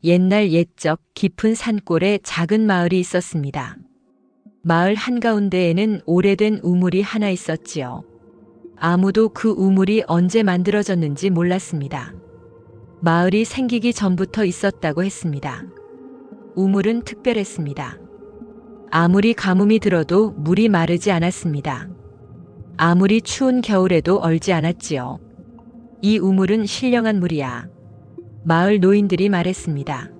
옛날 옛적 깊은 산골에 작은 마을이 있었습니다. 마을 한가운데에는 오래된 우물이 하나 있었지요. 아무도 그 우물이 언제 만들어졌는지 몰랐습니다. 마을이 생기기 전부터 있었다고 했습니다. 우물은 특별했습니다. 아무리 가뭄이 들어도 물이 마르지 않았습니다. 아무리 추운 겨울에도 얼지 않았지요. 이 우물은 신령한 물이야. 마을 노인들이 말했습니다.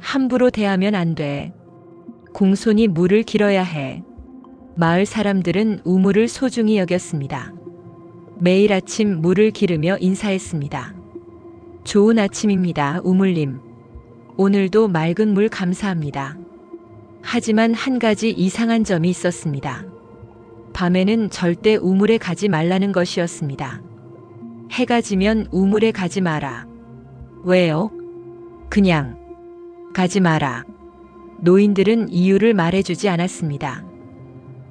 함부로 대하면 안 돼. 공손히 물을 길어야 해. 마을 사람들은 우물을 소중히 여겼습니다. 매일 아침 물을 기르며 인사했습니다. 좋은 아침입니다, 우물님. 오늘도 맑은 물 감사합니다. 하지만 한 가지 이상한 점이 있었습니다. 밤에는 절대 우물에 가지 말라는 것이었습니다. 해가 지면 우물에 가지 마라. 왜요? 그냥 가지 마라. 노인들은 이유를 말해주지 않았습니다.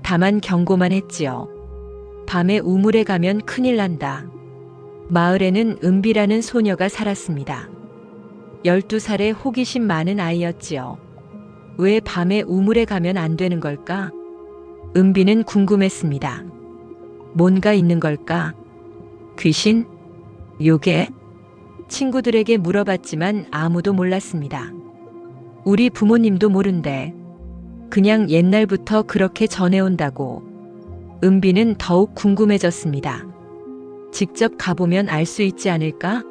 다만 경고만 했지요. 밤에 우물에 가면 큰일 난다. 마을에는 은비라는 소녀가 살았습니다. 12살의 호기심 많은 아이였지요. 왜 밤에 우물에 가면 안 되는 걸까? 은비는 궁금했습니다. 뭔가 있는 걸까? 귀신? 요괴? 친구들에게 물어봤지만 아무도 몰랐습니다. 우리 부모님도 모른대. 그냥 옛날부터 그렇게 전해온다고. 은비는 더욱 궁금해졌습니다. 직접 가보면 알 수 있지 않을까?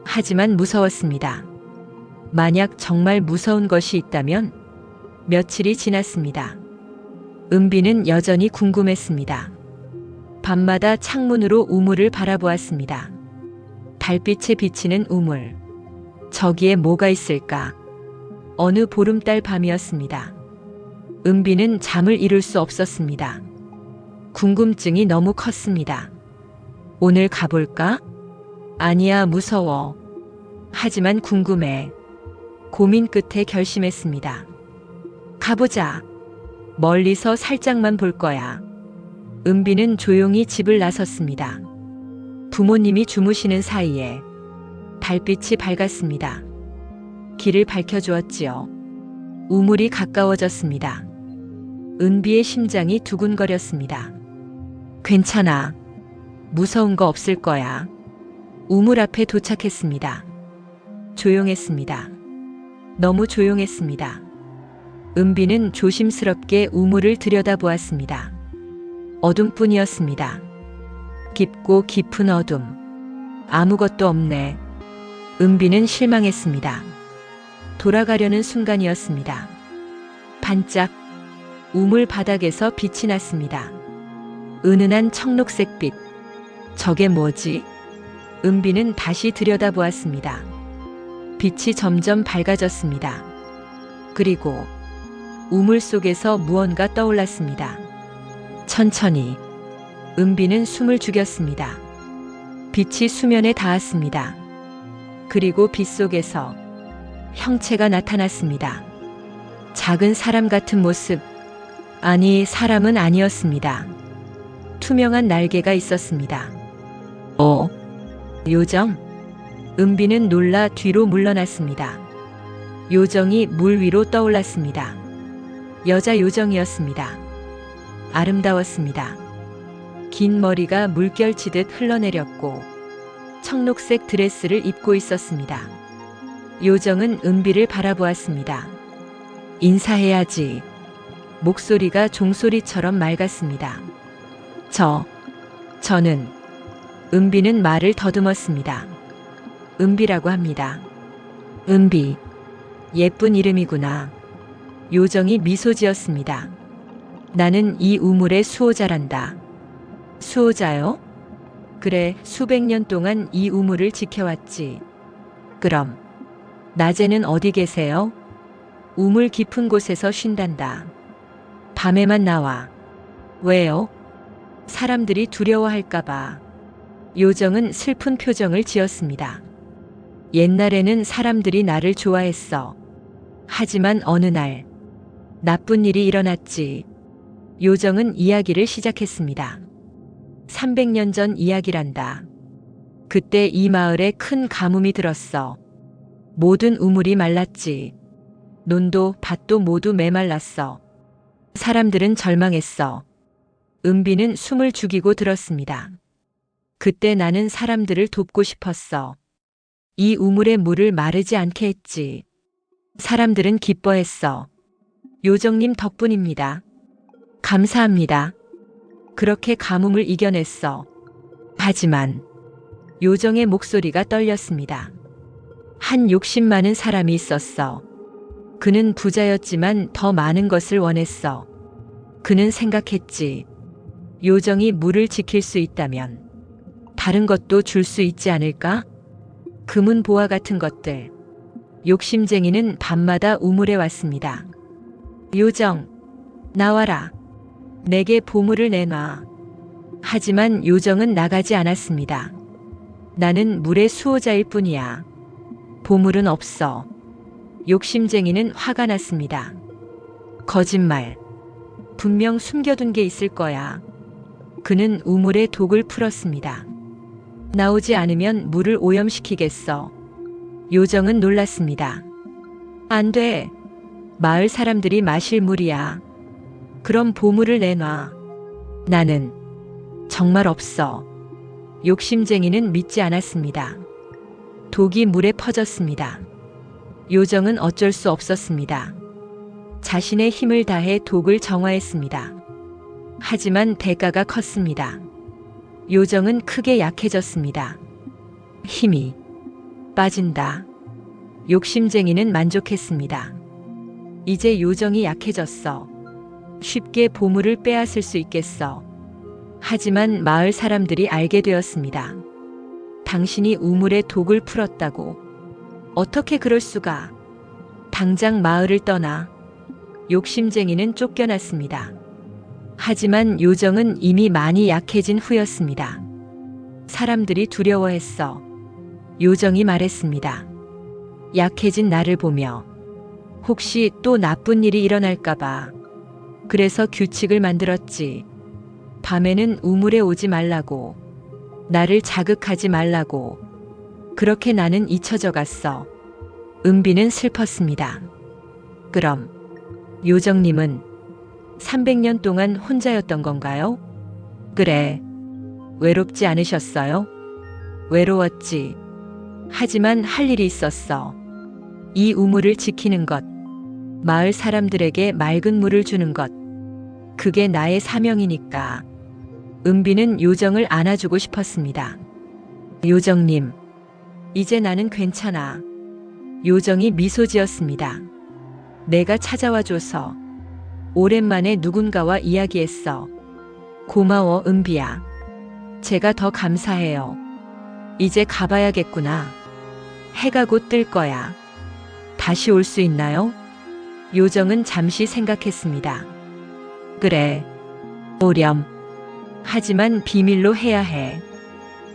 하지만 무서웠습니다. 만약 정말 무서운 것이 있다면? 며칠이 지났습니다. 은비는 여전히 궁금했습니다. 밤마다 창문으로 우물을 바라보았습니다. 달빛에 비치는 우물. 저기에 뭐가 있을까? 어느 보름달 밤이었습니다. 은비는 잠을 이룰 수 없었습니다. 궁금증이 너무 컸습니다. 오늘 가볼까? 아니야, 무서워. 하지만 궁금해. 고민 끝에 결심했습니다. 가보자. 멀리서 살짝만 볼 거야. 은비는 조용히 집을 나섰습니다. 부모님이 주무시는 사이에 달빛이 밝았습니다. 길을 밝혀주었지요. 우물이 가까워졌습니다. 은비의 심장이 두근거렸습니다. 괜찮아. 무서운 거 없을 거야. 우물 앞에 도착했습니다. 조용했습니다. 너무 조용했습니다. 은비는 조심스럽게 우물을 들여다보았습니다. 어둠뿐이었습니다. 깊고 깊은 어둠. 아무것도 없네. 은비는 실망했습니다. 돌아가려는 순간이었습니다. 반짝 우물 바닥에서 빛이 났습니다. 은은한 청록색 빛. 저게 뭐지? 은비는 다시 들여다보았습니다. 빛이 점점 밝아졌습니다. 그리고 우물 속에서 무언가 떠올랐습니다. 천천히 은비는 숨을 죽였습니다. 빛이 수면에 닿았습니다. 그리고 빛 속에서 형체가 나타났습니다. 작은 사람 같은 모습. 아니, 사람은 아니었습니다. 투명한 날개가 있었습니다. 요정? 은비는 놀라 뒤로 물러났습니다. 요정이 물 위로 떠올랐습니다. 여자 요정이었습니다. 아름다웠습니다. 긴 머리가 물결치듯 흘러내렸고 청록색 드레스를 입고 있었습니다. 요정은 은비를 바라보았습니다. 인사해야지. 목소리가 종소리처럼 맑았습니다. 저는 은비는 말을 더듬었습니다. 은비라고 합니다. 은비. 예쁜 이름이구나. 요정이 미소 지었습니다. 나는 이 우물의 수호자란다. 수호자요? 그래, 수백 년 동안 이 우물을 지켜왔지. 그럼 낮에는 어디 계세요? 우물 깊은 곳에서 쉰단다. 밤에만 나와. 왜요? 사람들이 두려워할까봐. 요정은 슬픈 표정을 지었습니다. 옛날에는 사람들이 나를 좋아했어. 하지만 어느 날 나쁜 일이 일어났지. 요정은 이야기를 시작했습니다. 300년 전 이야기란다. 그때 이 마을에 큰 가뭄이 들었어. 모든 우물이 말랐지. 논도 밭도 모두 메말랐어. 사람들은 절망했어. 은비는 숨을 죽이고 들었습니다. 그때 나는 사람들을 돕고 싶었어. 이 우물의 물을 마르지 않게 했지. 사람들은 기뻐했어. 요정님 덕분입니다. 감사합니다. 그렇게 가뭄을 이겨냈어. 하지만 요정의 목소리가 떨렸습니다. 한 욕심 많은 사람이 있었어. 그는 부자였지만 더 많은 것을 원했어. 그는 생각했지. 요정이 물을 지킬 수 있다면 다른 것도 줄 수 있지 않을까? 금은 보화 같은 것들. 욕심쟁이는 밤마다 우물에 왔습니다. 요정, 나와라. 내게 보물을 내놔. 하지만 요정은 나가지 않았습니다. 나는 물의 수호자일 뿐이야. 보물은 없어. 욕심쟁이는 화가 났습니다. 거짓말. 분명 숨겨둔 게 있을 거야. 그는 우물에 독을 풀었습니다. 나오지 않으면 물을 오염시키겠어. 요정은 놀랐습니다. 안 돼. 마을 사람들이 마실 물이야. 그럼 보물을 내놔. 나는 정말 없어. 욕심쟁이는 믿지 않았습니다. 독이 물에 퍼졌습니다. 요정은 어쩔 수 없었습니다. 자신의 힘을 다해 독을 정화했습니다. 하지만 대가가 컸습니다. 요정은 크게 약해졌습니다. 힘이 빠진다. 욕심쟁이는 만족했습니다. 이제 요정이 약해졌어. 쉽게 보물을 빼앗을 수 있겠어. 하지만 마을 사람들이 알게 되었습니다. 당신이 우물에 독을 풀었다고. 어떻게 그럴 수가. 당장 마을을 떠나. 욕심쟁이는 쫓겨났습니다. 하지만 요정은 이미 많이 약해진 후였습니다. 사람들이 두려워했어. 요정이 말했습니다. 약해진 나를 보며 혹시 또 나쁜 일이 일어날까봐. 그래서 규칙을 만들었지. 밤에는 우물에 오지 말라고. 나를 자극하지 말라고. 그렇게 나는 잊혀져 갔어. 은비는 슬펐습니다. 그럼 요정님은 300년 동안 혼자였던 건가요? 그래. 외롭지 않으셨어요? 외로웠지. 하지만 할 일이 있었어. 이 우물을 지키는 것. 마을 사람들에게 맑은 물을 주는 것. 그게 나의 사명이니까. 은비는 요정을 안아주고 싶었습니다. 요정님, 이제 나는 괜찮아. 요정이 미소 지었습니다. 내가 찾아와줘서 오랜만에 누군가와 이야기했어. 고마워, 은비야. 제가 더 감사해요. 이제 가봐야겠구나. 해가 곧 뜰 거야. 다시 올 수 있나요? 요정은 잠시 생각했습니다. 그래. 오렴. 하지만 비밀로 해야 해.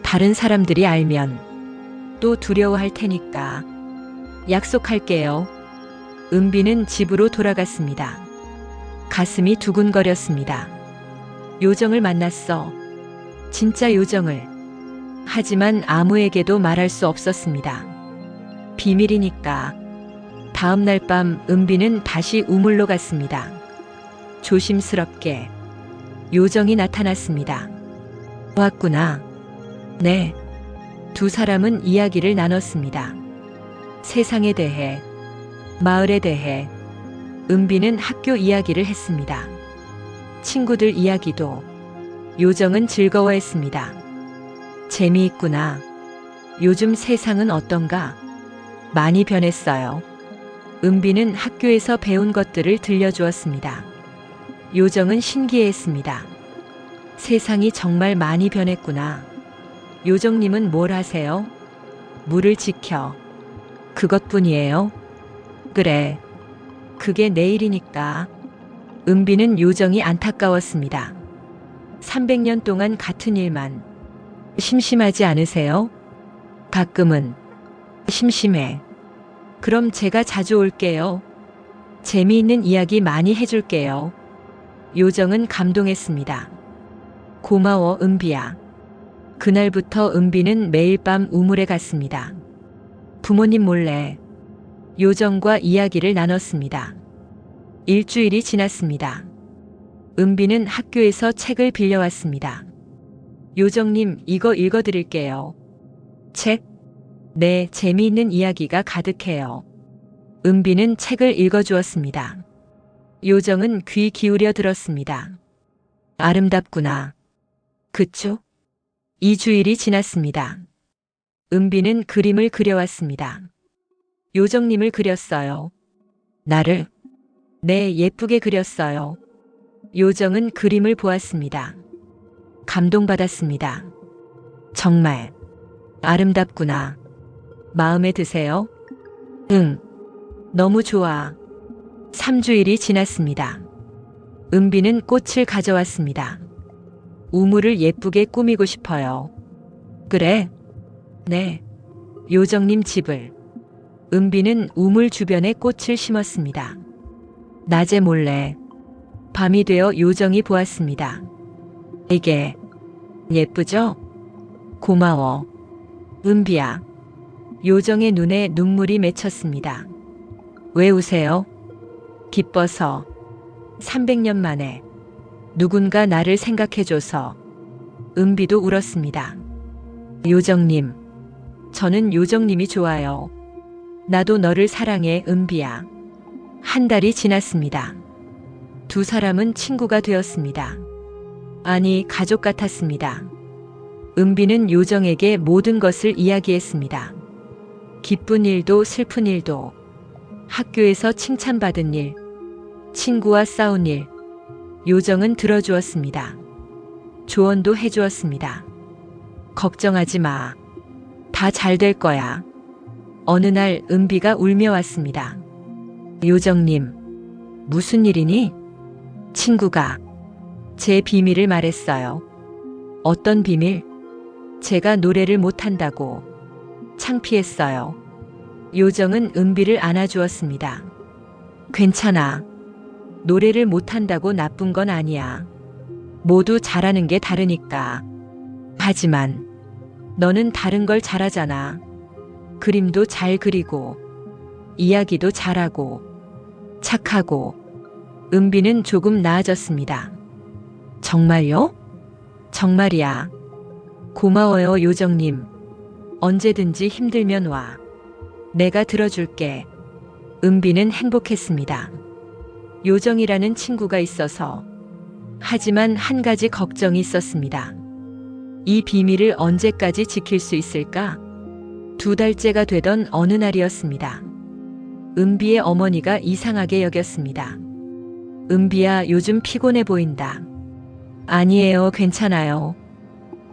다른 사람들이 알면 또 두려워할 테니까. 약속할게요. 은비는 집으로 돌아갔습니다. 가슴이 두근거렸습니다. 요정을 만났어. 진짜 요정을. 하지만 아무에게도 말할 수 없었습니다. 비밀이니까. 다음 날 밤 은비는 다시 우물로 갔습니다. 조심스럽게. 요정이 나타났습니다. 왔구나. 네. 두 사람은 이야기를 나눴습니다. 세상에 대해, 마을에 대해. 은비는 학교 이야기를 했습니다. 친구들 이야기도. 요정은 즐거워했습니다. 재미있구나. 요즘 세상은 어떤가? 많이 변했어요. 은비는 학교에서 배운 것들을 들려주었습니다. 요정은 신기해했습니다. 세상이 정말 많이 변했구나. 요정님은 뭘 하세요? 물을 지켜. 그것뿐이에요? 그래. 그게 내일이니까. 은비는 요정이 안타까웠습니다. 300년 동안 같은 일만. 심심하지 않으세요? 가끔은. 심심해. 그럼 제가 자주 올게요. 재미있는 이야기 많이 해줄게요. 요정은 감동했습니다. 고마워, 은비야. 그날부터 은비는 매일 밤 우물에 갔습니다. 부모님 몰래 요정과 이야기를 나눴습니다. 일주일이 지났습니다. 은비는 학교에서 책을 빌려왔습니다. 요정님, 이거 읽어드릴게요. 책? 네, 재미있는 이야기가 가득해요. 은비는 책을 읽어주었습니다. 요정은 귀 기울여 들었습니다. 아름답구나. 그쵸? 2주일이 지났습니다. 은비는 그림을 그려왔습니다. 요정님을 그렸어요. 나를? 네, 예쁘게 그렸어요. 요정은 그림을 보았습니다. 감동받았습니다. 정말 아름답구나. 마음에 드세요? 응. 너무 좋아. 3주일이 지났습니다. 은비는 꽃을 가져왔습니다. 우물을 예쁘게 꾸미고 싶어요. 그래? 네. 요정님 집을. 은비는 우물 주변에 꽃을 심었습니다. 낮에 몰래. 밤이 되어 요정이 보았습니다. 이게 예쁘죠? 고마워. 은비야. 요정의 눈에 눈물이 맺혔습니다. 왜 우세요? 기뻐서. 300년 만에 누군가 나를 생각해줘서. 은비도 울었습니다. 요정님. 저는 요정님이 좋아요. 나도 너를 사랑해, 은비야. 한 달이 지났습니다. 두 사람은 친구가 되었습니다. 아니, 가족 같았습니다. 은비는 요정에게 모든 것을 이야기했습니다. 기쁜 일도 슬픈 일도, 학교에서 칭찬받은 일, 친구와 싸운 일, 요정은 들어주었습니다. 조언도 해주었습니다. 걱정하지 마. 다 잘 될 거야. 어느 날 은비가 울며 왔습니다. 요정님, 무슨 일이니? 친구가 제 비밀을 말했어요. 어떤 비밀? 제가 노래를 못한다고. 창피했어요. 요정은 은비를 안아주었습니다. 괜찮아. 노래를 못한다고 나쁜 건 아니야. 모두 잘하는 게 다르니까. 하지만 너는 다른 걸 잘하잖아. 그림도 잘 그리고, 이야기도 잘하고, 착하고. 은비는 조금 나아졌습니다. 정말요? 정말이야. 고마워요, 요정님. 언제든지 힘들면 와. 내가 들어줄게. 은비는 행복했습니다. 요정이라는 친구가 있어서. 하지만 한 가지 걱정이 있었습니다. 이 비밀을 언제까지 지킬 수 있을까? 2달째가 되던 어느 날이었습니다. 은비의 어머니가 이상하게 여겼습니다. 은비야, 요즘 피곤해 보인다. 아니에요, 괜찮아요.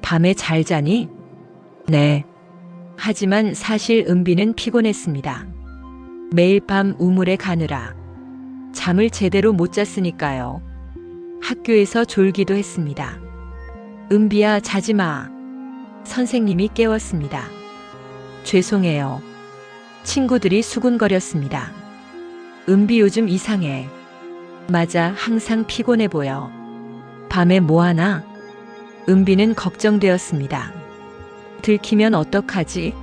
밤에 잘 자니? 네. 하지만 사실 은비는 피곤했습니다. 매일 밤 우물에 가느라 잠을 제대로 못 잤으니까요. 학교에서 졸기도 했습니다. 은비야, 자지 마. 선생님이 깨웠습니다. 죄송해요. 친구들이 수군거렸습니다. 은비 요즘 이상해. 맞아, 항상 피곤해 보여. 밤에 뭐 하나? 은비는 걱정되었습니다. 들키면 어떡하지?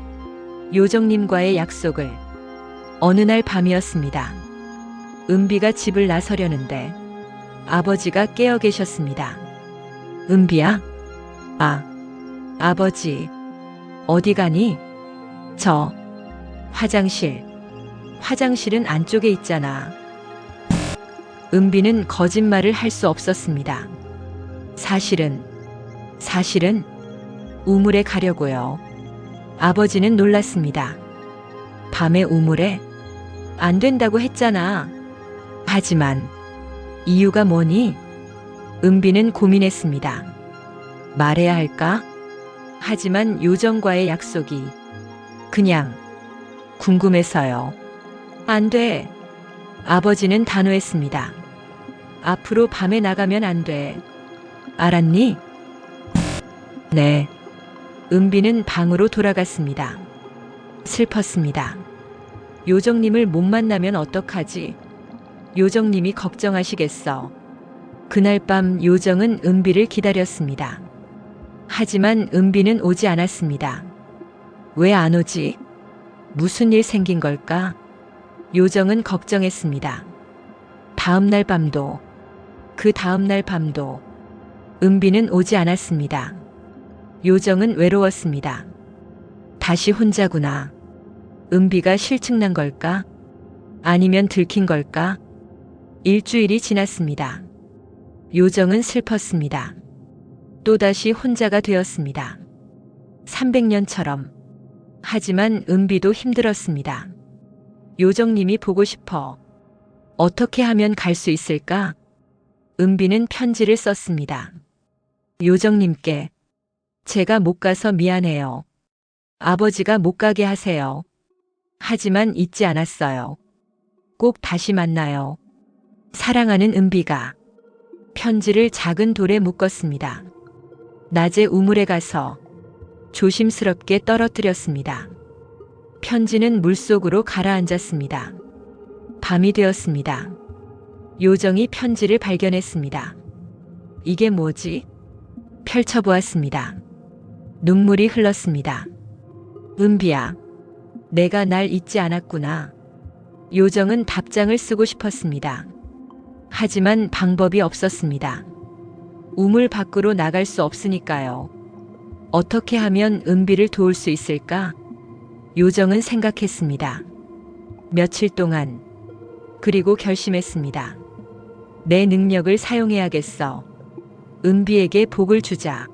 요정님과의 약속을. 어느 날 밤이었습니다. 은비가 집을 나서려는데 아버지가 깨어 계셨습니다. 은비야? 아버지. 어디 가니? 저 화장실. 화장실은 안쪽에 있잖아. 은비는 거짓말을 할 수 없었습니다. 사실은 우물에 가려고요. 아버지는 놀랐습니다. 밤에 우물에? 안 된다고 했잖아. 하지만 이유가 뭐니? 은비는 고민했습니다. 말해야 할까? 하지만 요정과의 약속이 그냥 궁금해서요. 안 돼. 아버지는 단호했습니다. 앞으로 밤에 나가면 안 돼. 알았니? 네. 은비는 방으로 돌아갔습니다. 슬펐습니다. 요정님을 못 만나면 어떡하지? 요정님이 걱정하시겠어. 그날 밤 요정은 은비를 기다렸습니다. 하지만 은비는 오지 않았습니다. 왜 안 오지? 무슨 일 생긴 걸까? 요정은 걱정했습니다. 다음 날 밤도, 그 다음 날 밤도 은비는 오지 않았습니다. 요정은 외로웠습니다. 다시 혼자구나. 은비가 실증난 걸까? 아니면 들킨 걸까? 일주일이 지났습니다. 요정은 슬펐습니다. 또다시 혼자가 되었습니다. 300년처럼. 하지만 은비도 힘들었습니다. 요정님이 보고 싶어. 어떻게 하면 갈 수 있을까? 은비는 편지를 썼습니다. 요정님께 제가 못 가서 미안해요. 아버지가 못 가게 하세요. 하지만 잊지 않았어요. 꼭 다시 만나요. 사랑하는 은비가. 편지를 작은 돌에 묶었습니다. 낮에 우물에 가서 조심스럽게 떨어뜨렸습니다. 편지는 물속으로 가라앉았습니다. 밤이 되었습니다. 요정이 편지를 발견했습니다. 이게 뭐지? 펼쳐보았습니다. 눈물이 흘렀습니다. 은비야, 내가 날 잊지 않았구나. 요정은 답장을 쓰고 싶었습니다. 하지만 방법이 없었습니다. 우물 밖으로 나갈 수 없으니까요. 어떻게 하면 은비를 도울 수 있을까? 요정은 생각했습니다. 며칠 동안. 그리고 결심했습니다. 내 능력을 사용해야겠어. 은비에게 복을 주자.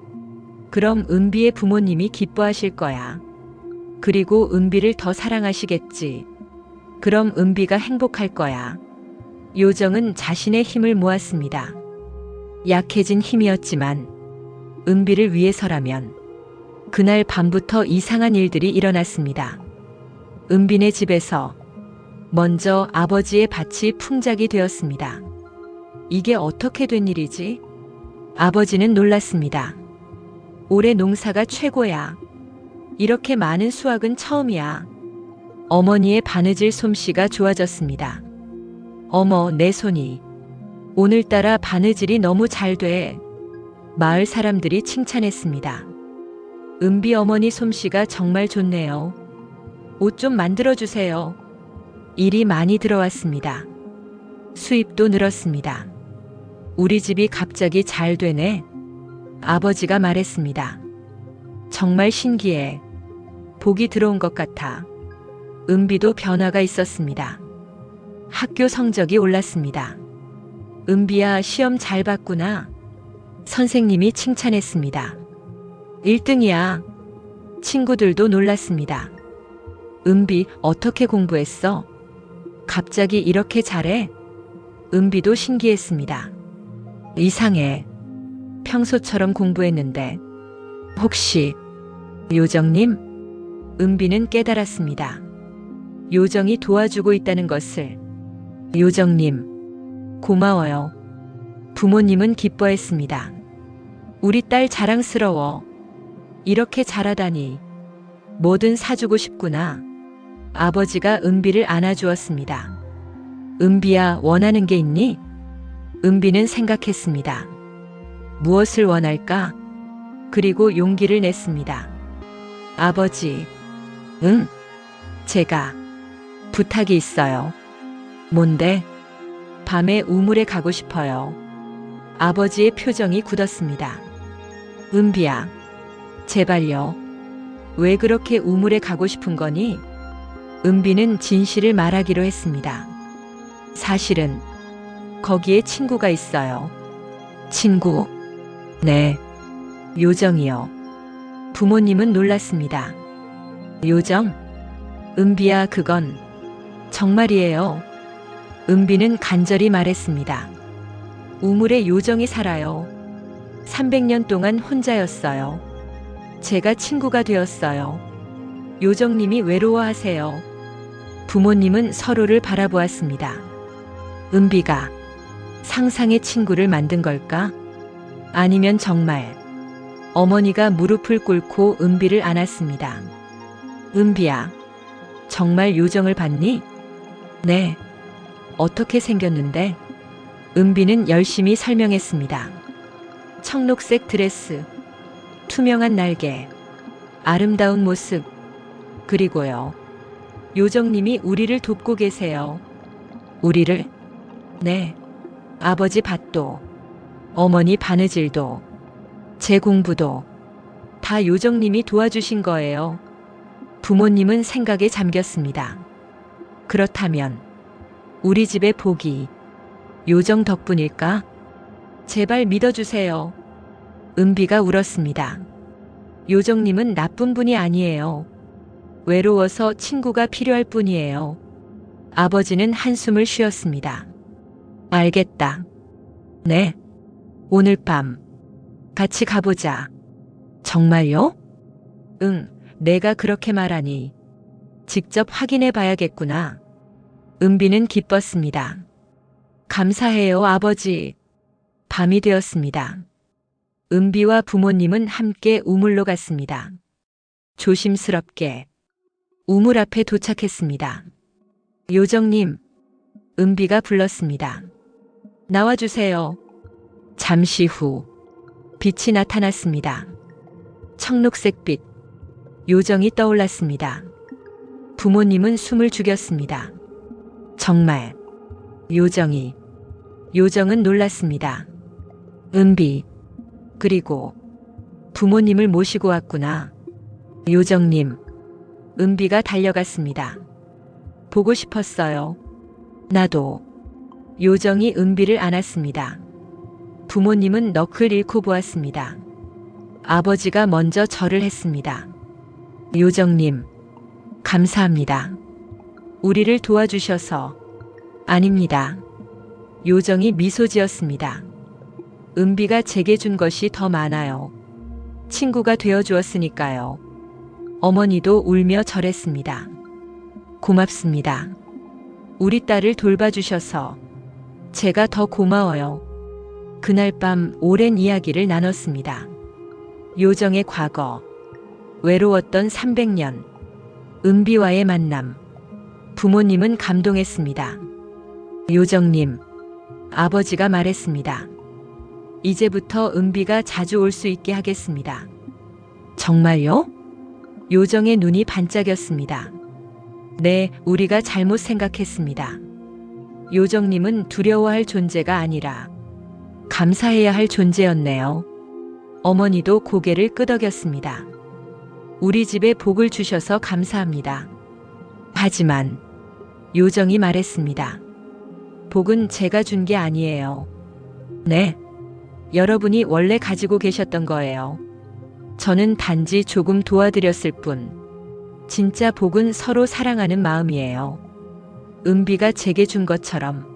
그럼 은비의 부모님이 기뻐하실 거야. 그리고 은비를 더 사랑하시겠지. 그럼 은비가 행복할 거야. 요정은 자신의 힘을 모았습니다. 약해진 힘이었지만 은비를 위해서라면. 그날 밤부터 이상한 일들이 일어났습니다. 은비네 집에서 먼저 아버지의 밭이 풍작이 되었습니다. 이게 어떻게 된 일이지? 아버지는 놀랐습니다. 올해 농사가 최고야. 이렇게 많은 수확은 처음이야. 어머니의 바느질 솜씨가 좋아졌습니다. 어머, 내 손이. 오늘따라 바느질이 너무 잘 돼. 마을 사람들이 칭찬했습니다. 은비 어머니 솜씨가 정말 좋네요. 옷 좀 만들어주세요. 일이 많이 들어왔습니다. 수입도 늘었습니다. 우리 집이 갑자기 잘 되네. 아버지가 말했습니다. 정말 신기해. 복이 들어온 것 같아. 은비도 변화가 있었습니다. 학교 성적이 올랐습니다. 은비야, 시험 잘 봤구나. 선생님이 칭찬했습니다. 1등이야. 친구들도 놀랐습니다. 은비, 어떻게 공부했어? 갑자기 이렇게 잘해? 은비도 신기했습니다. 이상해. 평소처럼 공부했는데. 혹시 요정님? 은비는 깨달았습니다. 요정이 도와주고 있다는 것을. 요정님, 고마워요. 부모님은 기뻐했습니다. 우리 딸 자랑스러워. 이렇게 잘하다니. 뭐든 사주고 싶구나. 아버지가 은비를 안아주었습니다. 은비야, 원하는 게 있니? 은비는 생각했습니다. 무엇을 원할까? 그리고 용기를 냈습니다. 아버지, 응? 제가 부탁이 있어요. 뭔데? 밤에 우물에 가고 싶어요. 아버지의 표정이 굳었습니다. 은비야, 제발요. 왜 그렇게 우물에 가고 싶은 거니? 은비는 진실을 말하기로 했습니다. 사실은 거기에 친구가 있어요. 친구? 네. 요정이요. 부모님은 놀랐습니다. 요정? 은비야, 그건 정말이에요. 은비는 간절히 말했습니다. 우물에 요정이 살아요. 300년 동안 혼자였어요. 제가 친구가 되었어요. 요정님이 외로워하세요. 부모님은 서로를 바라보았습니다. 은비가 상상의 친구를 만든 걸까? 아니면 정말 어머니가 무릎을 꿇고 은비를 안았습니다. 은비야, 정말 요정을 봤니? 네. 어떻게 생겼는데? 은비는 열심히 설명했습니다. 청록색 드레스, 투명한 날개, 아름다운 모습, 그리고요. 요정님이 우리를 돕고 계세요. 우리를? 네. 아버지 밭도, 어머니 바느질도, 제 공부도 다 요정님이 도와주신 거예요. 부모님은 생각에 잠겼습니다. 그렇다면 우리 집의 복이 요정 덕분일까? 제발 믿어주세요. 은비가 울었습니다. 요정님은 나쁜 분이 아니에요. 외로워서 친구가 필요할 뿐이에요. 아버지는 한숨을 쉬었습니다. 알겠다. 네. 오늘 밤 같이 가보자. 정말요? 응, 내가 그렇게 말하니 직접 확인해 봐야겠구나. 은비는 기뻤습니다. 감사해요, 아버지. 밤이 되었습니다. 은비와 부모님은 함께 우물로 갔습니다. 조심스럽게 우물 앞에 도착했습니다. 요정님, 은비가 불렀습니다. 나와주세요. 잠시 후 빛이 나타났습니다. 청록색 빛. 요정이 떠올랐습니다. 부모님은 숨을 죽였습니다. 정말 요정이. 요정은 놀랐습니다. 은비. 그리고 부모님을 모시고 왔구나. 요정님. 은비가 달려갔습니다. 보고 싶었어요. 나도. 요정이 은비를 안았습니다. 부모님은 넋을 잃고 보았습니다. 아버지가 먼저 절을 했습니다. 요정님, 감사합니다. 우리를 도와주셔서. 아닙니다. 요정이 미소 지었습니다. 은비가 제게 준 것이 더 많아요. 친구가 되어 주었으니까요. 어머니도 울며 절했습니다. 고맙습니다. 우리 딸을 돌봐주셔서. 제가 더 고마워요. 그날 밤 오랜 이야기를 나눴습니다. 요정의 과거, 외로웠던 300년, 은비와의 만남. 부모님은 감동했습니다. 요정님, 아버지가 말했습니다. 이제부터 은비가 자주 올 수 있게 하겠습니다. 정말요? 요정의 눈이 반짝였습니다. 네, 우리가 잘못 생각했습니다. 요정님은 두려워할 존재가 아니라 감사해야 할 존재였네요. 어머니도 고개를 끄덕였습니다. 우리 집에 복을 주셔서 감사합니다. 하지만 요정이 말했습니다. 복은 제가 준 게 아니에요. 네, 여러분이 원래 가지고 계셨던 거예요. 저는 단지 조금 도와드렸을 뿐. 진짜 복은 서로 사랑하는 마음이에요. 은비가 제게 준 것처럼.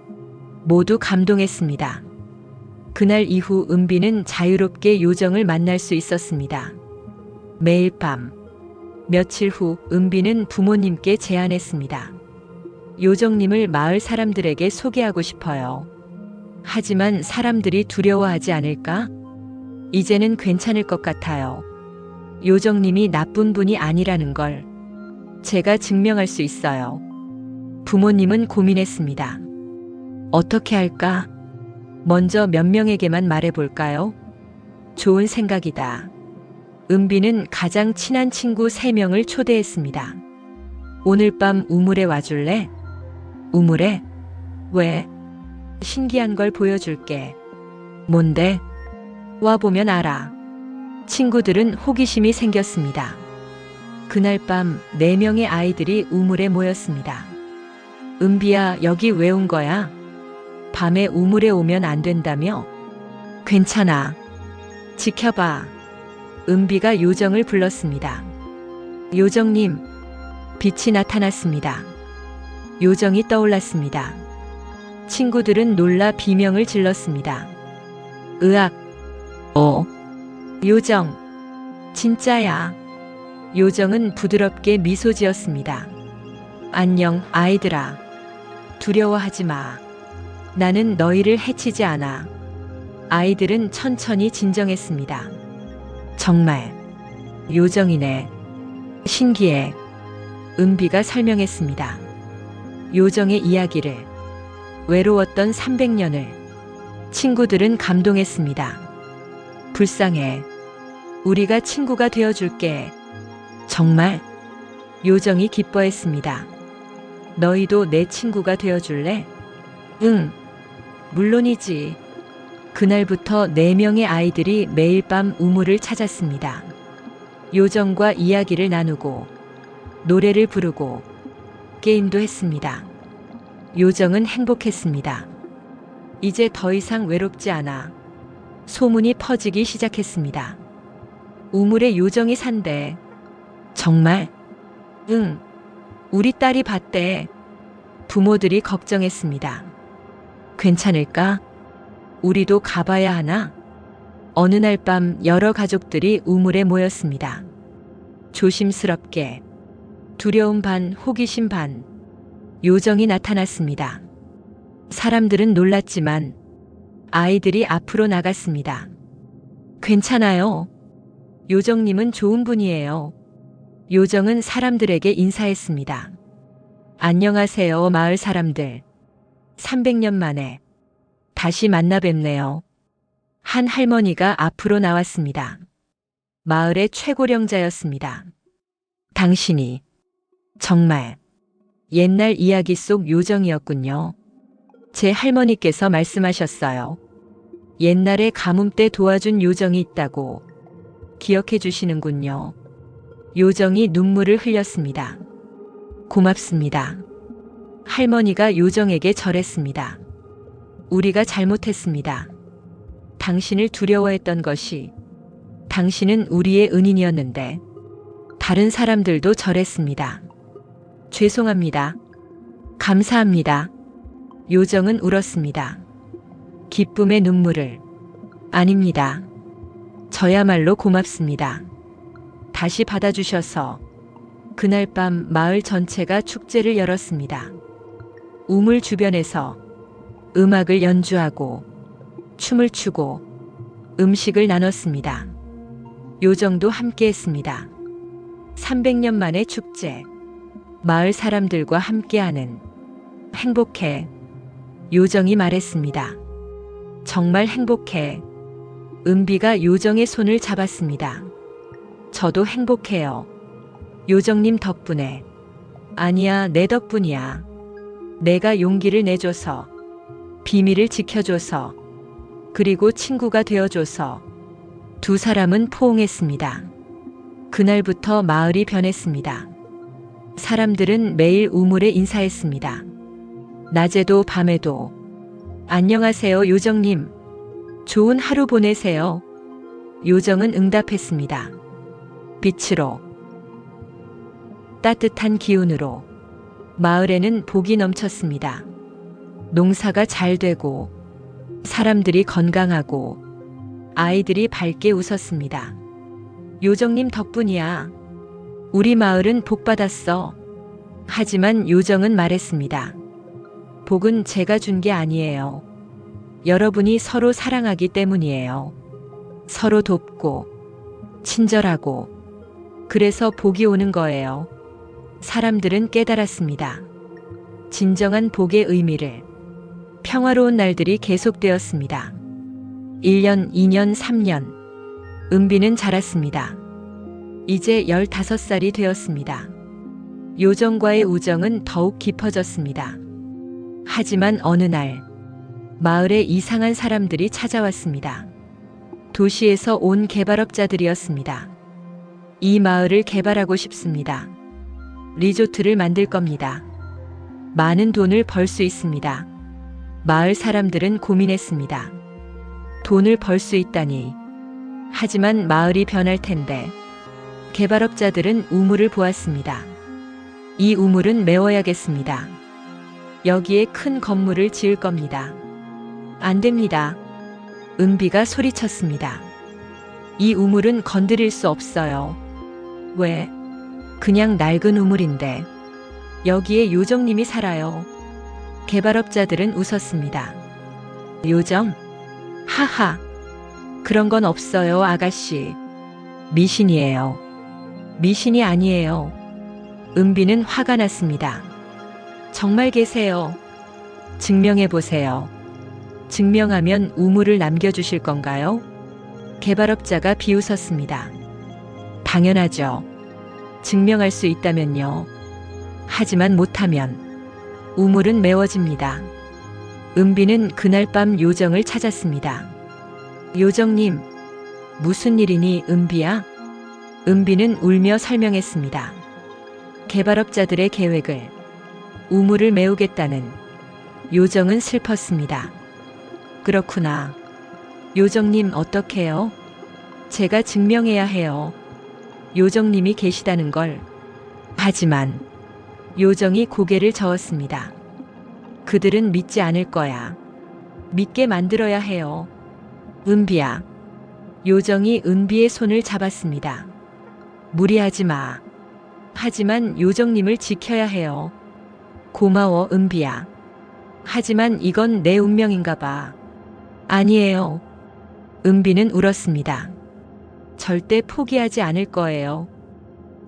모두 감동했습니다. 그날 이후 은비는 자유롭게 요정을 만날 수 있었습니다. 매일 밤. 며칠 후 은비는 부모님께 제안했습니다. 요정님을 마을 사람들에게 소개하고 싶어요. 하지만 사람들이 두려워하지 않을까? 이제는 괜찮을 것 같아요. 요정님이 나쁜 분이 아니라는 걸 제가 증명할 수 있어요. 부모님은 고민했습니다. 어떻게 할까? 먼저 몇 명에게만 말해볼까요? 좋은 생각이다. 은비는 가장 친한 친구 3명을 초대했습니다. 오늘 밤 우물에 와줄래? 우물에? 왜? 신기한 걸 보여줄게. 뭔데? 와보면 알아. 친구들은 호기심이 생겼습니다. 그날 밤 4명의 아이들이 우물에 모였습니다. 은비야, 여기 왜 온 거야? 밤에 우물에 오면 안 된다며? 괜찮아. 지켜봐. 은비가 요정을 불렀습니다. 요정님, 빛이 나타났습니다. 요정이 떠올랐습니다. 친구들은 놀라 비명을 질렀습니다. 으악! 요정! 진짜야! 요정은 부드럽게 미소 지었습니다. 안녕, 아이들아. 두려워하지 마. 나는 너희를 해치지 않아. 아이들은 천천히 진정했습니다. 정말 요정이네. 신기해. 은비가 설명했습니다. 요정의 이야기를. 외로웠던 300년을. 친구들은 감동했습니다. 불쌍해. 우리가 친구가 되어줄게. 정말? 요정이 기뻐했습니다. 너희도 내 친구가 되어줄래? 응, 물론이지. 그날부터 4명의 아이들이 매일 밤 우물을 찾았습니다. 요정과 이야기를 나누고 노래를 부르고 게임도 했습니다. 요정은 행복했습니다. 이제 더 이상 외롭지 않아. 소문이 퍼지기 시작했습니다. 우물에 요정이 산대. 정말? 응, 우리 딸이 봤대. 부모들이 걱정했습니다. 괜찮을까? 우리도 가봐야 하나? 어느 날 밤 여러 가족들이 우물에 모였습니다. 조심스럽게, 두려움 반, 호기심 반, 요정이 나타났습니다. 사람들은 놀랐지만 아이들이 앞으로 나갔습니다. 괜찮아요. 요정님은 좋은 분이에요. 요정은 사람들에게 인사했습니다. 안녕하세요, 마을 사람들. 300년 만에 다시 만나 뵙네요. 한 할머니가 앞으로 나왔습니다. 마을의 최고령자였습니다. 당신이 정말 옛날 이야기 속 요정이었군요. 제 할머니께서 말씀하셨어요. 옛날에 가뭄 때 도와준 요정이 있다고 기억해 주시는군요. 요정이 눈물을 흘렸습니다. 고맙습니다. 할머니가 요정에게 절했습니다. 우리가 잘못했습니다. 당신을 두려워했던 것이 당신은 우리의 은인이었는데 다른 사람들도 절했습니다. 죄송합니다. 감사합니다. 요정은 울었습니다. 기쁨의 눈물을. 아닙니다. 저야말로 고맙습니다. 다시 받아주셔서. 그날 밤 마을 전체가 축제를 열었습니다. 우물 주변에서 음악을 연주하고 춤을 추고 음식을 나눴습니다. 요정도 함께했습니다. 300년 만의 축제. 마을 사람들과 함께하는. 행복해. 요정이 말했습니다. 정말 행복해. 은비가 요정의 손을 잡았습니다. 저도 행복해요. 요정님 덕분에. 아니야, 내 덕분이야. 내가 용기를 내줘서, 비밀을 지켜줘서, 그리고 친구가 되어줘서. 두 사람은 포옹했습니다. 그날부터 마을이 변했습니다. 사람들은 매일 우물에 인사했습니다. 낮에도 밤에도. 안녕하세요, 요정님. 좋은 하루 보내세요. 요정은 응답했습니다. 빛으로. 따뜻한 기운으로. 마을에는 복이 넘쳤습니다. 농사가 잘 되고, 사람들이 건강하고, 아이들이 밝게 웃었습니다. 요정님 덕분이야. 우리 마을은 복받았어. 하지만 요정은 말했습니다. 복은 제가 준 게 아니에요. 여러분이 서로 사랑하기 때문이에요. 서로 돕고, 친절하고, 그래서 복이 오는 거예요. 사람들은 깨달았습니다. 진정한 복의 의미를. 평화로운 날들이 계속되었습니다. 1년, 2년, 3년. 은비는 자랐습니다. 이제 15살이 되었습니다. 요정과의 우정은 더욱 깊어졌습니다. 하지만 어느 날, 마을에 이상한 사람들이 찾아왔습니다. 도시에서 온 개발업자들이었습니다. 이 마을을 개발하고 싶습니다. 리조트를 만들 겁니다. 많은 돈을 벌 수 있습니다. 마을 사람들은 고민했습니다. 돈을 벌 수 있다니. 하지만 마을이 변할 텐데. 개발업자들은 우물을 보았습니다. 이 우물은 메워야겠습니다. 여기에 큰 건물을 지을 겁니다. 안 됩니다. 은비가 소리쳤습니다. 이 우물은 건드릴 수 없어요. 왜? 그냥 낡은 우물인데. 여기에 요정님이 살아요. 개발업자들은 웃었습니다. 요정? 하하. 그런 건 없어요, 아가씨. 미신이에요. 미신이 아니에요. 은비는 화가 났습니다. 정말 계세요. 증명해 보세요. 증명하면 우물을 남겨주실 건가요? 개발업자가 비웃었습니다. 당연하죠. 증명할 수 있다면요. 하지만 못하면 우물은 메워집니다. 은비는 그날 밤 요정을 찾았습니다. 요정님, 무슨 일이니 은비야? 은비는 울며 설명했습니다. 개발업자들의 계획을 우물을 메우겠다는. 요정은 슬펐습니다. 그렇구나. 요정님 어떡해요? 제가 증명해야 해요. 요정님이 계시다는 걸. 하지만 요정이 고개를 저었습니다. 그들은 믿지 않을 거야. 믿게 만들어야 해요. 은비야. 요정이 은비의 손을 잡았습니다. 무리하지 마. 하지만 요정님을 지켜야 해요. 고마워 은비야. 하지만 이건 내 운명인가 봐. 아니에요. 은비는 울었습니다. 절대 포기하지 않을 거예요.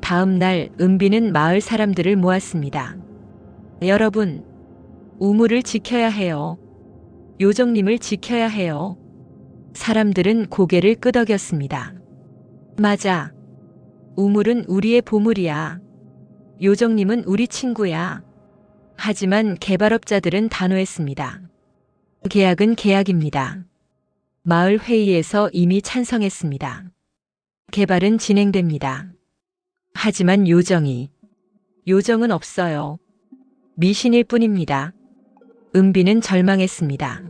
다음 날 은비는 마을 사람들을 모았습니다. 여러분, 우물을 지켜야 해요. 요정님을 지켜야 해요. 사람들은 고개를 끄덕였습니다. 맞아. 우물은 우리의 보물이야. 요정님은 우리 친구야. 하지만 개발업자들은 단호했습니다. 계약은 계약입니다. 마을 회의에서 이미 찬성했습니다. 개발은 진행됩니다. 하지만 요정은 없어요. 미신일 뿐입니다. 은비는 절망했습니다.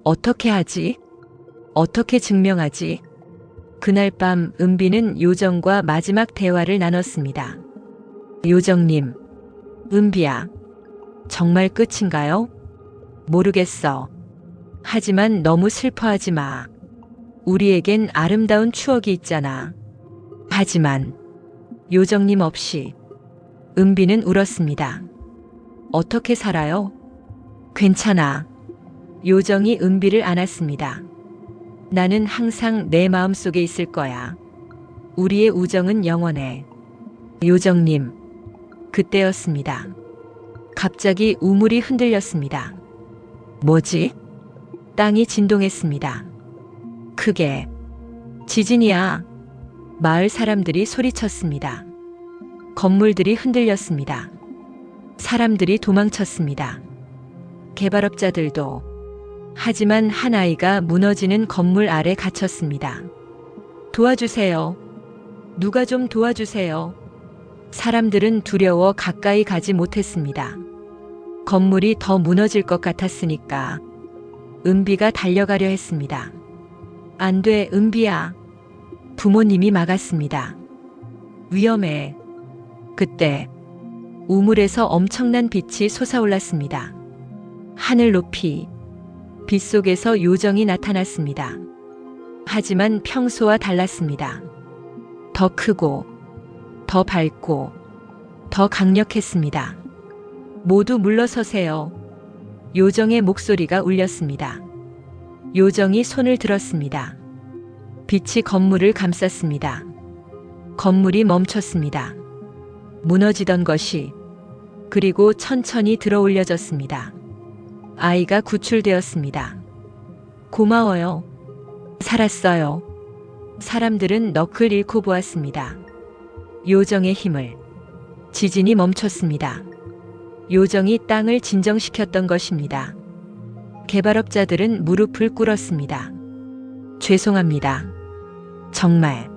어떻게 하지? 어떻게 증명하지? 그날 밤 은비는 요정과 마지막 대화를 나눴습니다. 요정님, 은비야, 정말 끝인가요? 모르겠어. 하지만 너무 슬퍼하지 마. 우리에겐 아름다운 추억이 있잖아. 하지만 요정님 없이. 은비는 울었습니다. 어떻게 살아요? 괜찮아. 요정이 은비를 안았습니다. 나는 항상 내 마음속에 있을 거야. 우리의 우정은 영원해. 요정님. 그때였습니다. 갑자기 우물이 흔들렸습니다. 뭐지? 땅이 진동했습니다. 크게. 지진이야. 마을 사람들이 소리쳤습니다. 건물들이 흔들렸습니다. 사람들이 도망쳤습니다. 개발업자들도. 하지만 한 아이가 무너지는 건물 아래 갇혔습니다. 도와주세요. 누가 좀 도와주세요. 사람들은 두려워 가까이 가지 못했습니다. 건물이 더 무너질 것 같았으니까. 은비가 달려가려 했습니다. 안 돼, 은비야. 부모님이 막았습니다. 위험해. 그때 우물에서 엄청난 빛이 솟아올랐습니다. 하늘 높이. 빛 속에서 요정이 나타났습니다. 하지만 평소와 달랐습니다. 더 크고, 더 밝고, 더 강력했습니다. 모두 물러서세요. 요정의 목소리가 울렸습니다. 요정이 손을 들었습니다. 빛이 건물을 감쌌습니다. 건물이 멈췄습니다. 무너지던 것이. 그리고 천천히 들어올려졌습니다. 아이가 구출되었습니다. 고마워요. 살았어요. 사람들은 넋을 잃고 보았습니다. 요정의 힘을. 지진이 멈췄습니다. 요정이 땅을 진정시켰던 것입니다. 개발업자들은 무릎을 꿇었습니다. 죄송합니다. 정말.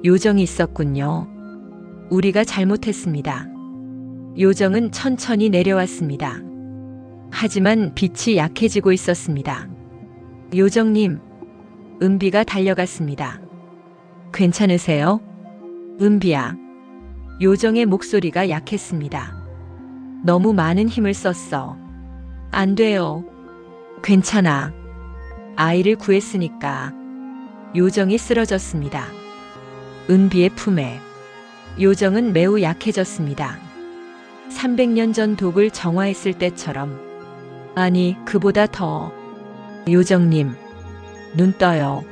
요정이 있었군요. 우리가 잘못했습니다. 요정은 천천히 내려왔습니다. 하지만 빛이 약해지고 있었습니다. 요정님. 은비가 달려갔습니다. 괜찮으세요? 은비야. 요정의 목소리가 약했습니다. 너무 많은 힘을 썼어. 안 돼요. 괜찮아. 아이를 구했으니까. 요정이 쓰러졌습니다. 은비의 품에. 요정은 매우 약해졌습니다. 300년 전 독을 정화했을 때처럼. 아니, 그보다 더. 요정님. 눈 떠요.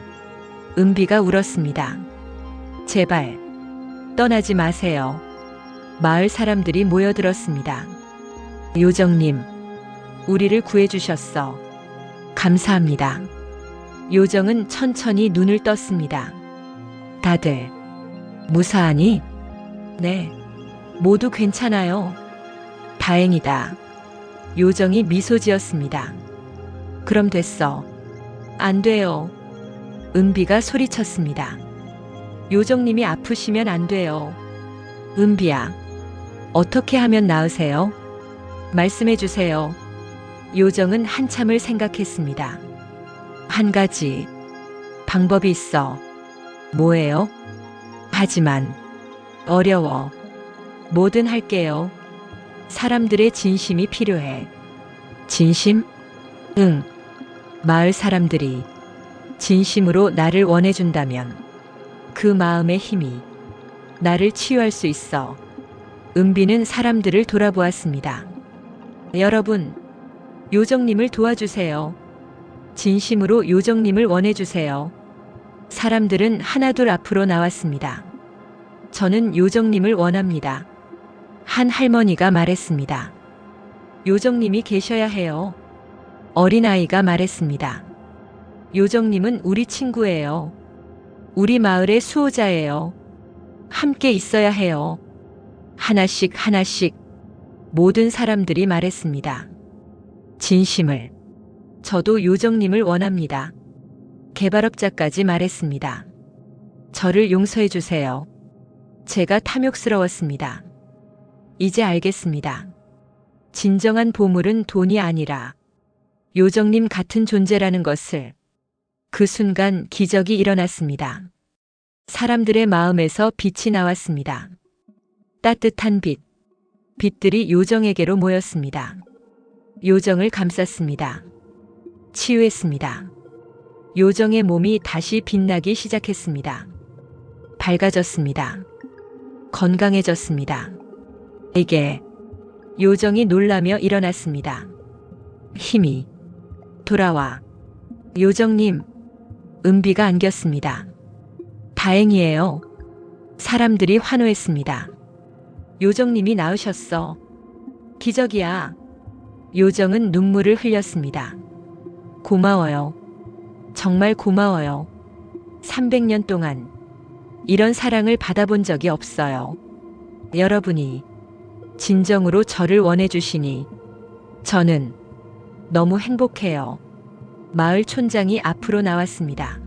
은비가 울었습니다. 제발. 떠나지 마세요. 마을 사람들이 모여들었습니다. 요정님. 우리를 구해주셨어. 감사합니다. 요정은 천천히 눈을 떴습니다. 다들. 무사하니? 네. 모두 괜찮아요. 다행이다. 요정이 미소 지었습니다. 그럼 됐어. 안 돼요. 은비가 소리쳤습니다. 요정님이 아프시면 안 돼요. 은비야, 어떻게 하면 나으세요? 말씀해 주세요. 요정은 한참을 생각했습니다. 한 가지 방법이 있어. 뭐예요? 하지만 어려워. 뭐든 할게요. 사람들의 진심이 필요해. 진심? 응. 마을 사람들이 진심으로 나를 원해준다면 그 마음의 힘이 나를 치유할 수 있어. 은비는 사람들을 돌아보았습니다. 여러분, 요정님을 도와주세요. 진심으로 요정님을 원해주세요. 사람들은 하나둘 앞으로 나왔습니다. 저는 요정님을 원합니다. 한 할머니가 말했습니다. 요정님이 계셔야 해요. 어린아이가 말했습니다. 요정님은 우리 친구예요. 우리 마을의 수호자예요. 함께 있어야 해요. 하나씩 하나씩 모든 사람들이 말했습니다. 진심을. 저도 요정님을 원합니다. 개발업자까지 말했습니다. 저를 용서해 주세요. 제가 탐욕스러웠습니다. 이제 알겠습니다. 진정한 보물은 돈이 아니라 요정님 같은 존재라는 것을. 그 순간 기적이 일어났습니다. 사람들의 마음에서 빛이 나왔습니다. 따뜻한 빛. 빛들이 요정에게로 모였습니다. 요정을 감쌌습니다. 치유했습니다. 요정의 몸이 다시 빛나기 시작했습니다. 밝아졌습니다. 건강해졌습니다. 이게 요정이 놀라며 일어났습니다. 힘이 돌아와. 요정님, 은비가 안겼습니다. 다행이에요. 사람들이 환호했습니다. 요정님이 나으셨어. 기적이야. 요정은 눈물을 흘렸습니다. 고마워요. 정말 고마워요. 300년 동안 이런 사랑을 받아본 적이 없어요. 여러분이 진정으로 저를 원해주시니 저는 너무 행복해요. 마을 촌장이 앞으로 나왔습니다.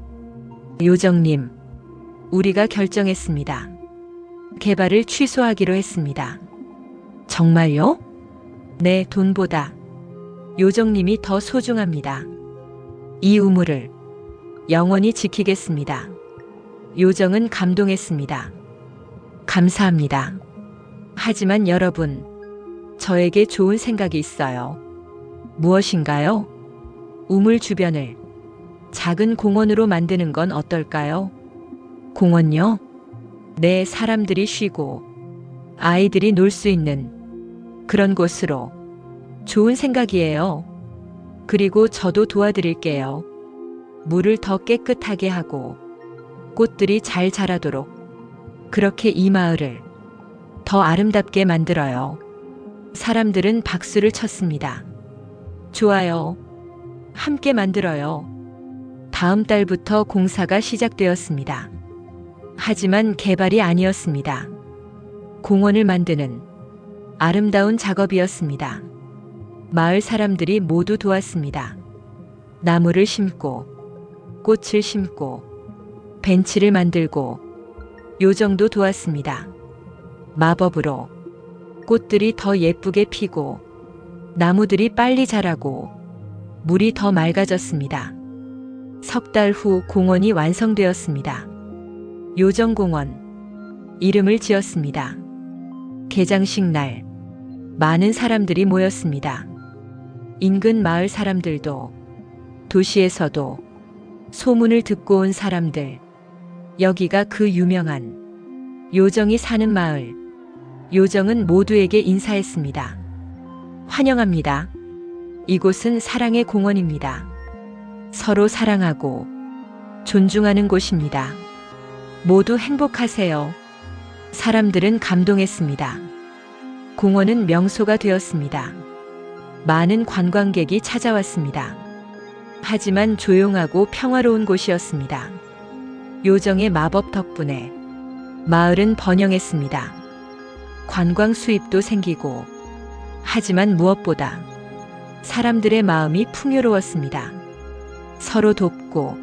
요정님, 우리가 결정했습니다. 개발을 취소하기로 했습니다. 정말요? 네, 돈보다 요정님이 더 소중합니다. 이 우물을 영원히 지키겠습니다. 요정은 감동했습니다. 감사합니다. 하지만 여러분, 저에게 좋은 생각이 있어요. 무엇인가요? 우물 주변을 작은 공원으로 만드는 건 어떨까요? 공원요? 네, 사람들이 쉬고 아이들이 놀 수 있는 그런 곳으로. 좋은 생각이에요. 그리고 저도 도와드릴게요. 물을 더 깨끗하게 하고 꽃들이 잘 자라도록. 그렇게 이 마을을 더 아름답게 만들어요. 사람들은 박수를 쳤습니다. 좋아요. 함께 만들어요. 다음 달부터 공사가 시작되었습니다. 하지만 개발이 아니었습니다. 공원을 만드는 아름다운 작업이었습니다. 마을 사람들이 모두 도왔습니다. 나무를 심고, 꽃을 심고, 벤치를 만들고, 요정도 도왔습니다. 마법으로 꽃들이 더 예쁘게 피고, 나무들이 빨리 자라고, 물이 더 맑아졌습니다. 석 달 후 공원이 완성되었습니다. 요정공원. 이름을 지었습니다. 개장식 날, 많은 사람들이 모였습니다. 인근 마을 사람들도, 도시에서도, 소문을 듣고 온 사람들. 여기가 그 유명한 요정이 사는 마을. 요정은 모두에게 인사했습니다. 환영합니다. 이곳은 사랑의 공원입니다. 서로 사랑하고 존중하는 곳입니다. 모두 행복하세요. 사람들은 감동했습니다. 공원은 명소가 되었습니다. 많은 관광객이 찾아왔습니다. 하지만 조용하고 평화로운 곳이었습니다. 요정의 마법 덕분에 마을은 번영했습니다. 관광 수입도 생기고, 하지만 무엇보다 사람들의 마음이 풍요로웠습니다. 서로 돕고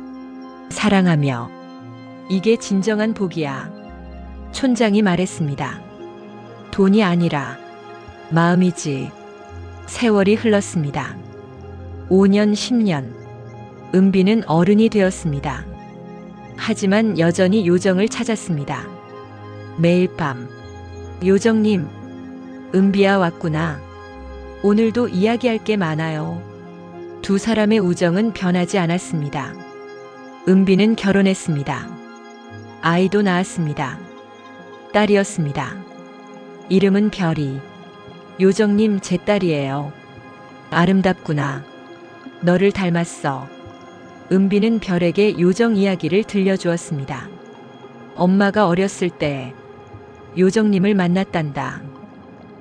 사랑하며 이게 진정한 복이야. 촌장이 말했습니다. 돈이 아니라 마음이지. 세월이 흘렀습니다. 5년, 10년. 은비는 어른이 되었습니다. 하지만 여전히 요정을 찾았습니다. 매일 밤, 요정님, 은비야 왔구나. 오늘도 이야기할 게 많아요. 두 사람의 우정은 변하지 않았습니다. 은비는 결혼했습니다. 아이도 낳았습니다. 딸이었습니다. 이름은 별이. 요정님, 제 딸이에요. 아름답구나. 너를 닮았어. 은비는 별에게 요정 이야기를 들려주었습니다. 엄마가 어렸을 때 요정님을 만났단다.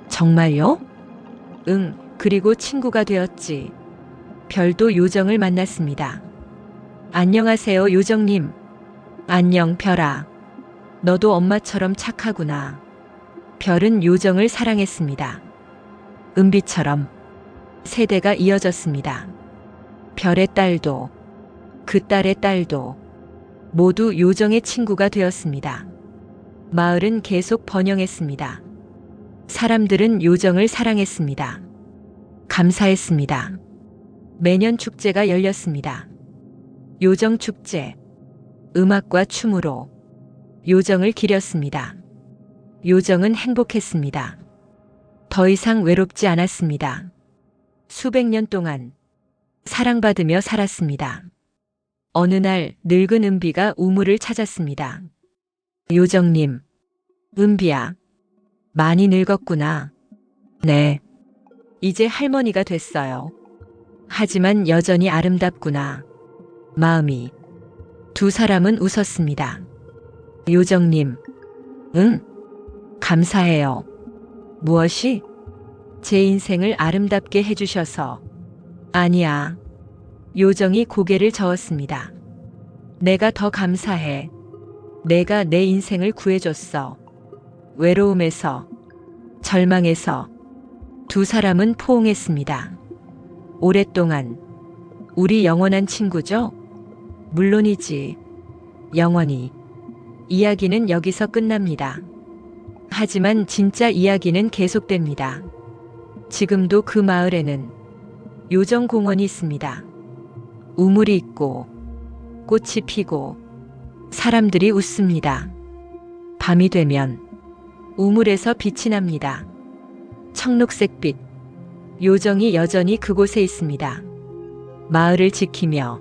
정말요? 응, 그리고 친구가 되었지. 별도 요정을 만났습니다. 안녕하세요, 요정님. 안녕, 별아. 너도 엄마처럼 착하구나. 별은 요정을 사랑했습니다. 은비처럼 세대가 이어졌습니다. 별의 딸도 그 딸의 딸도 모두 요정의 친구가 되었습니다. 마을은 계속 번영했습니다. 사람들은 요정을 사랑했습니다. 감사했습니다. 매년 축제가 열렸습니다. 요정 축제. 음악과 춤으로 요정을 기렸습니다. 요정은 행복했습니다. 더 이상 외롭지 않았습니다. 수백 년 동안 사랑받으며 살았습니다. 어느 날 늙은 은비가 우물을 찾았습니다. 요정님, 은비야, 많이 늙었구나. 네, 이제 할머니가 됐어요. 하지만 여전히 아름답구나. 마음이. 두 사람은 웃었습니다. 요정님, 응, 감사해요. 무엇이? 제 인생을 아름답게 해주셔서. 아니야. 요정이 고개를 저었습니다. 내가 더 감사해. 내가 내 인생을 구해줬어. 외로움에서, 절망에서 두 사람은 포옹했습니다. 오랫동안 우리 영원한 친구죠? 물론이지. 영원히. 이야기는 여기서 끝납니다. 하지만 진짜 이야기는 계속됩니다. 지금도 그 마을에는 요정공원이 있습니다. 우물이 있고 꽃이 피고 사람들이 웃습니다. 밤이 되면 우물에서 빛이 납니다. 청록색 빛. 요정이 여전히 그곳에 있습니다. 마을을 지키며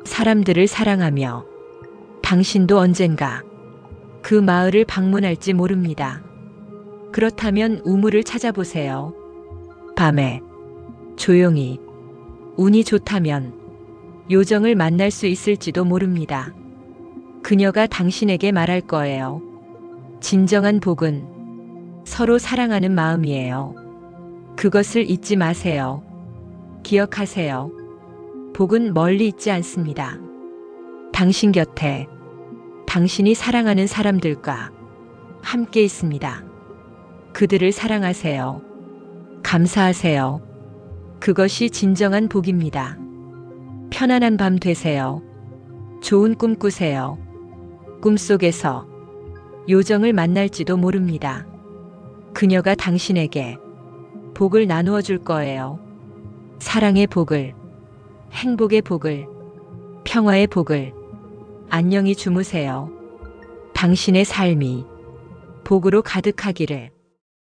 사람들을 사랑하며 당신도 언젠가 그 마을을 방문할지 모릅니다. 그렇다면 우물을 찾아보세요. 밤에 조용히. 운이 좋다면 요정을 만날 수 있을지도 모릅니다. 그녀가 당신에게 말할 거예요. 진정한 복은 서로 사랑하는 마음이에요. 그것을 잊지 마세요. 기억하세요. 복은 멀리 있지 않습니다. 당신 곁에 당신이 사랑하는 사람들과 함께 있습니다. 그들을 사랑하세요. 감사하세요. 그것이 진정한 복입니다. 편안한 밤 되세요. 좋은 꿈 꾸세요. 꿈속에서 요정을 만날지도 모릅니다. 그녀가 당신에게 복을 나누어 줄 거예요. 사랑의 복을, 행복의 복을, 평화의 복을. 안녕히 주무세요. 당신의 삶이 복으로 가득하기를.